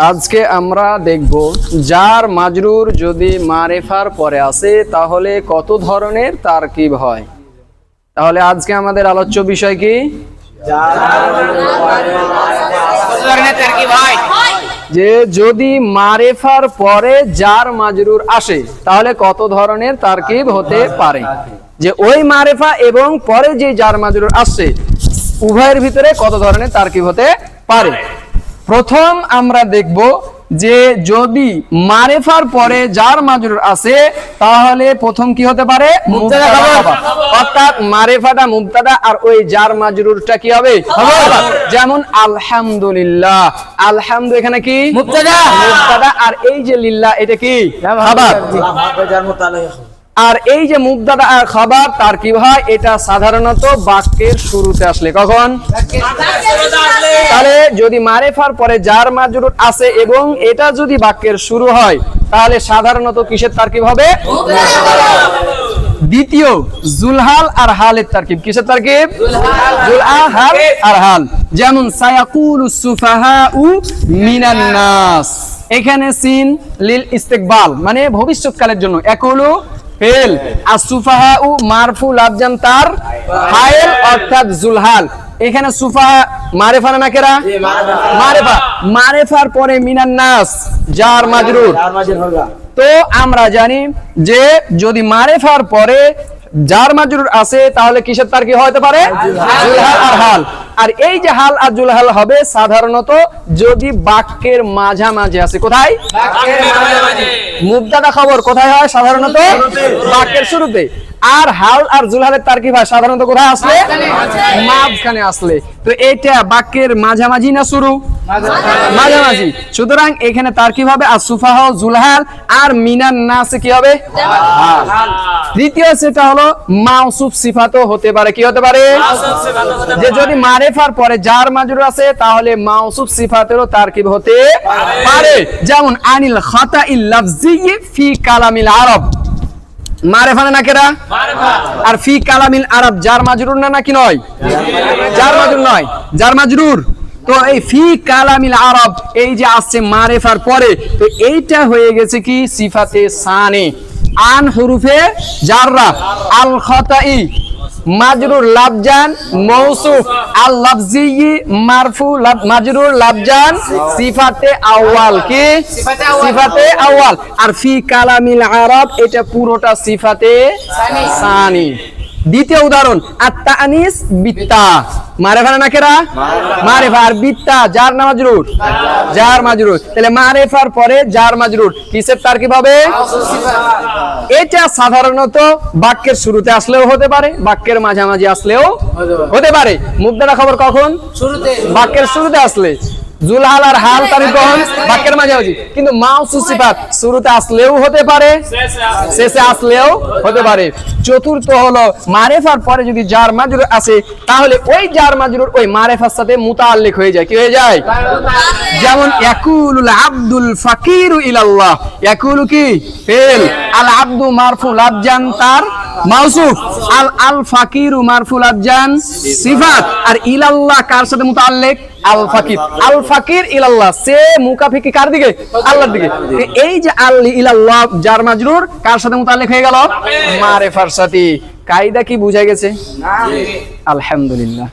আজকে আমরা দেখব জার মাজরুর যদি মারিফার পরে আসে তাহলে কত ধরনের তারকিব হয়। তাহলে আজকে আমাদের আলোচ্য বিষয় কি? যে যদি মারিফার পরে জার মাজরুর আসে তাহলে কত ধরনের তারকিব হতে পারে, যে ওই মারিফা এবং পরে যে জার মাজরুর আসছে উভয়ের ভিতরে কত ধরনের তারকিব হতে পারে। প্রথম আমরা দেখব যে যদি মারিফার পরে জার মাজরুর আছে তাহলে প্রথম কি হতে পারে? মুবতাদা খাবার। অর্থাৎ মারিফাটা মুবতাদা আর ওই জার মাজরুরটা কি হবে? খাবার। যেমন আলহামদুলিল্লাহ, আলহামদু এখানে কি মুবতাদা, মুবতাদা আর এই যে লিল্লাহ এটা কি খাবার। আর এই যে মুবতাদা আর খাবার তারকিব হয় এটা সাধারণত বাক্যের শুরুতে আসলে। কখন? তাহলে যদি মারিফার পরে জার মাজরুর আছে এবং এটা যদি বাক্যের শুরু হয় তাহলে সাধারণত কিসের তারকিব হবে? দ্বিতীয় জুলহাল আর হালের তারকিব। কিসের তারকিব? জুলহাল হাল আর হাল। যেমন সায়াকুলুস সুফাহাউ মিনান নাস, এখানে সিন লিল ইস্তিকবাল মানে ভবিষ্যৎকালের জন্য, ইয়াকুলু ফেল আর সুফাহাউ মারফু লাফজান তার ফাইল অর্থাৎ জুলহাল। এখানে সুফাহা মারিফা না নাকেরা? মারিফা। মারিফার পরে মিনান নাস জার মাজরুর। তো আমরা জানি যে যদি মারিফার পরে জার মাজরুর আছে তাহলে কিসের তারকিব হতে পারে? জুলহাল আর হাল। আর এই যে হাল আর জুলহাল হবে সাধারণত যদি বাক্যের মাঝামাঝি আছে। কোথায়? বাক্যের মাঝামাঝি। মুবতাদা খবর কোথায় হয়? সাধারণত বাক্যের শুরুতে। আর হাল আর জুলহালের তারকিব হয় সাধারণত কোথায় আসলে? মাঝখানে আসলে। তো এটা বাক্যের মাঝামাঝি না শুরু? মাঝামাঝি। সুতরাং এখানে তারকিব হবে আর সুফাহা জুলহাল আর মিনান নাসে কি হবে? হাল। দ্বিতীয় সেটা হলো মাউসুফ সিফাতও হতে পারে। কি হতে পারে? যে যদি মারিফার পরে জার মাজরুর আছে তাহলে মাউসুফ সিফাতেরও তারকিব হতে পারে। যেমন আনিল খাতাইল লাফজি ফি কালামিল আরব, মারিফা না নাকেরা? মারিফা। আর ফি কালামিল আরব জার মাজরুর না নাকি নয়? জার মাজরুর নয়, জার মাজরুর। তো এই ফি কালামিল আরব এই যে আসছে মারিফার পরে, তো এইটা হয়ে গেছে কি সিফাতে সানি। আন হুরুফে জাররা, আল খাতাই মাজরুর লাফজান মৌসুফ, আল লাফজি মারফু মাজরুর লাফজান সিফাতে আউয়াল। কি সিফাতে আউয়াল। আর ফি কালামিল আরব এটা পুরোটা সিফাতে সানি। দ্বিতীয় উদাহরণ আত-তানিস বিত্তা, মারিফা না নাকেরা? মারিফা। আর বিত্তা জার না মাজরুর? জার মাজরুর। তাহলে মারিফার পরে জার মাজরুর কিসের তারকিব হবে? এটা সাধারণত বাক্যের শুরুতে আসলেও হতে পারে, বাক্যের মাঝামাঝি আসলেও হতে পারে। মুবতাদা খবর কখন? শুরুতে। বাক্যের শুরুতে আসলে। জুলহাল আর হাল তারকিব কখন? বাক্যের মাঝামাঝি। কিন্তু মাউসুফ সিফাত শুরুতে আসলেও হতে পারে, শেষে আসলেও হতে পারে। চতুর্থ হলো মারিফার পরে যদি জার মাজরুর আছে তাহলে ওই জার মাজরুর ওই মারিফার সাথে মুতাআল্লিক হয়ে যায়। কি হয়ে যায়? যেমন ইয়াকুলুল আব্দুল ফাকিরু ইলাল্লাহ, ইয়াকুলু কি ফেল, আল আব্দু মারফু লাফজান তার মাউসুফ, আল ফাকিরু মারফু লাফজান সিফাত। আর ইলাল্লাহ কার সাথে মুতাআল্লিক? আল ফাকির। আল ফাকির ইলাল্লাহ সে মুকাফিকি কার দিকে? আল্লাহর দিকে। এই যে আল ইলাল্লাহ জার মাজরুর কার সাথে মুতাআল্লিক হয়ে গেল? মারিফার সাথে। কায়দা কি বুঝা গেছে? আলহামদুলিল্লাহ।